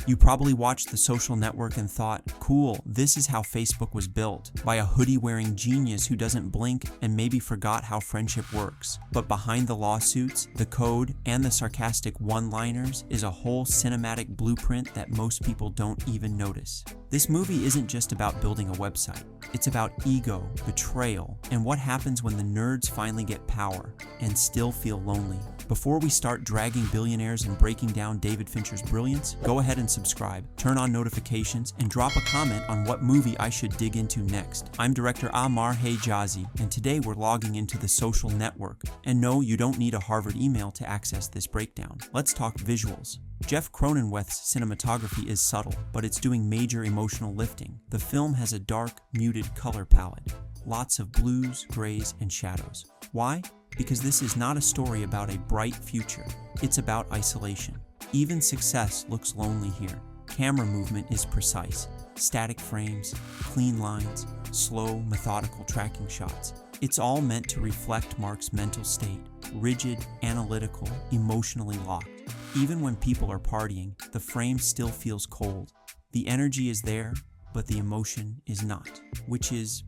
You probably watched The Social Network and thought, cool, this is how Facebook was built, by a hoodie-wearing genius who doesn't blink and maybe forgot how friendship works. But behind the lawsuits, the code, and the sarcastic one-liners is a whole cinematic blueprint that most people don't even notice. This movie isn't just about building a website. It's about ego, betrayal, and what happens when the nerds finally get power and still feel lonely. Before we start dragging billionaires and breaking down David Fincher's brilliance, go ahead and subscribe, turn on notifications, and drop a comment on what movie I should dig into next. I'm director Ammar Hejazi, and today we're logging into The Social Network. And no, you don't need a Harvard email to access this breakdown. Let's talk visuals. Jeff Cronenweth's cinematography is subtle, but it's doing major emotional lifting. The film has a dark, muted color palette. Lots of blues, grays, and shadows. Why? Because this is not a story about a bright future. It's about isolation. Even success looks lonely here. Camera movement is precise. Static frames, clean lines, slow, methodical tracking shots. It's all meant to reflect Mark's mental state, rigid, analytical, emotionally locked. Even when people are partying, the frame still feels cold. The energy is there, but the emotion is not, which is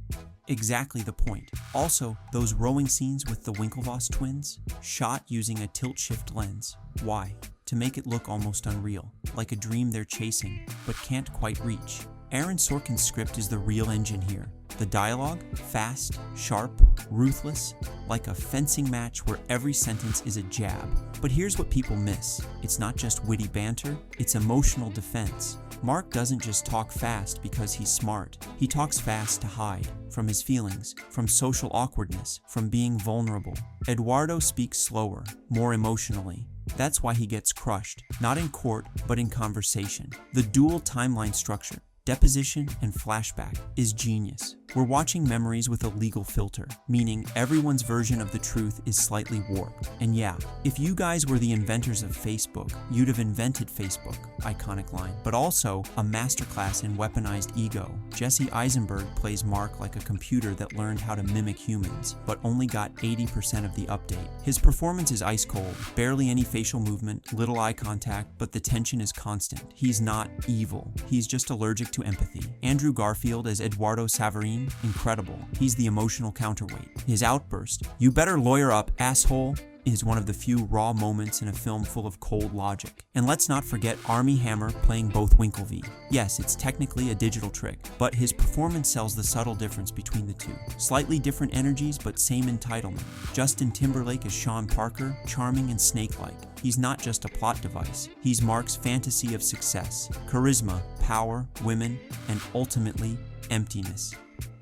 exactly the point. Also, those rowing scenes with the Winklevoss twins, shot using a tilt-shift lens. Why? To make it look almost unreal, like a dream they're chasing, but can't quite reach. Aaron Sorkin's script is the real engine here. The dialogue, fast, sharp, ruthless, like a fencing match where every sentence is a jab. But here's what people miss. It's not just witty banter, it's emotional defense. Mark doesn't just talk fast because he's smart. He talks fast to hide from his feelings, from social awkwardness, from being vulnerable. Eduardo speaks slower, more emotionally. That's why he gets crushed, not in court, but in conversation. The dual timeline structure, deposition and flashback, is genius. We're watching memories with a legal filter, meaning everyone's version of the truth is slightly warped. And yeah, if you guys were the inventors of Facebook, you'd have invented Facebook, iconic line, but also a masterclass in weaponized ego. Jesse Eisenberg plays Mark like a computer that learned how to mimic humans, but only got 80% of the update. His performance is ice cold, barely any facial movement, little eye contact, but the tension is constant. He's not evil, he's just allergic to empathy. Andrew Garfield as Eduardo Savarino, incredible. He's the emotional counterweight. His outburst, "You better lawyer up, asshole," is one of the few raw moments in a film full of cold logic. And let's not forget Armie Hammer playing both Winklevi. Yes, it's technically a digital trick, but his performance sells the subtle difference between the two. Slightly different energies, but same entitlement. Justin Timberlake as Sean Parker, charming and snake-like. He's not just a plot device. He's Mark's fantasy of success, charisma, power, women, and ultimately, emptiness.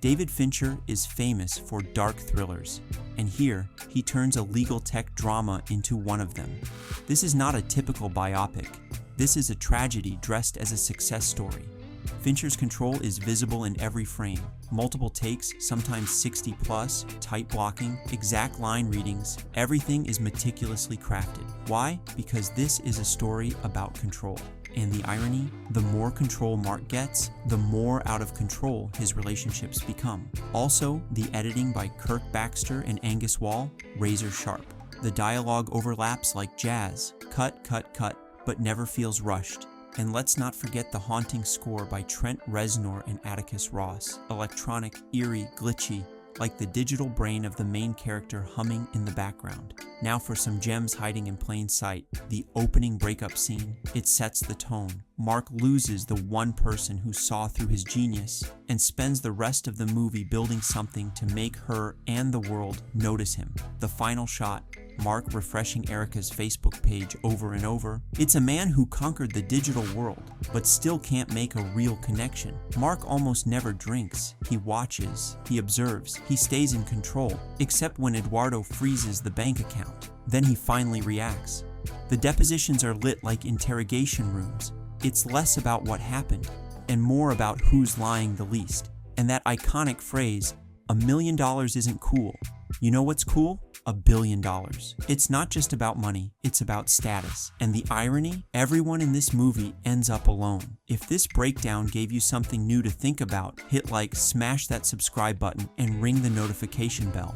David Fincher is famous for dark thrillers, and here he turns a legal tech drama into one of them. This is not a typical biopic. This is a tragedy dressed as a success story. Fincher's control is visible in every frame. Multiple takes, sometimes 60 plus, tight blocking, exact line readings, everything is meticulously crafted. Why? Because this is a story about control. And the irony, the more control Mark gets, the more out of control his relationships become. Also, the editing by Kirk Baxter and Angus Wall, razor sharp. The dialogue overlaps like jazz, cut, cut, cut, but never feels rushed. And let's not forget the haunting score by Trent Reznor and Atticus Ross, electronic, eerie, glitchy, like the digital brain of the main character humming in the background. Now for some gems hiding in plain sight. The opening breakup scene, it sets the tone. Mark loses the one person who saw through his genius and spends the rest of the movie building something to make her and the world notice him. The final shot, Mark refreshing Erica's Facebook page over and over. It's a man who conquered the digital world, but still can't make a real connection. Mark almost never drinks. He watches, he observes, he stays in control, except when Eduardo freezes the bank account. Then he finally reacts. The depositions are lit like interrogation rooms. It's less about what happened, and more about who's lying the least. And that iconic phrase, $1 million isn't cool. You know what's cool? $1 billion. It's not just about money, it's about status. And the irony? Everyone in this movie ends up alone. If this breakdown gave you something new to think about, hit like, smash that subscribe button, and ring the notification bell.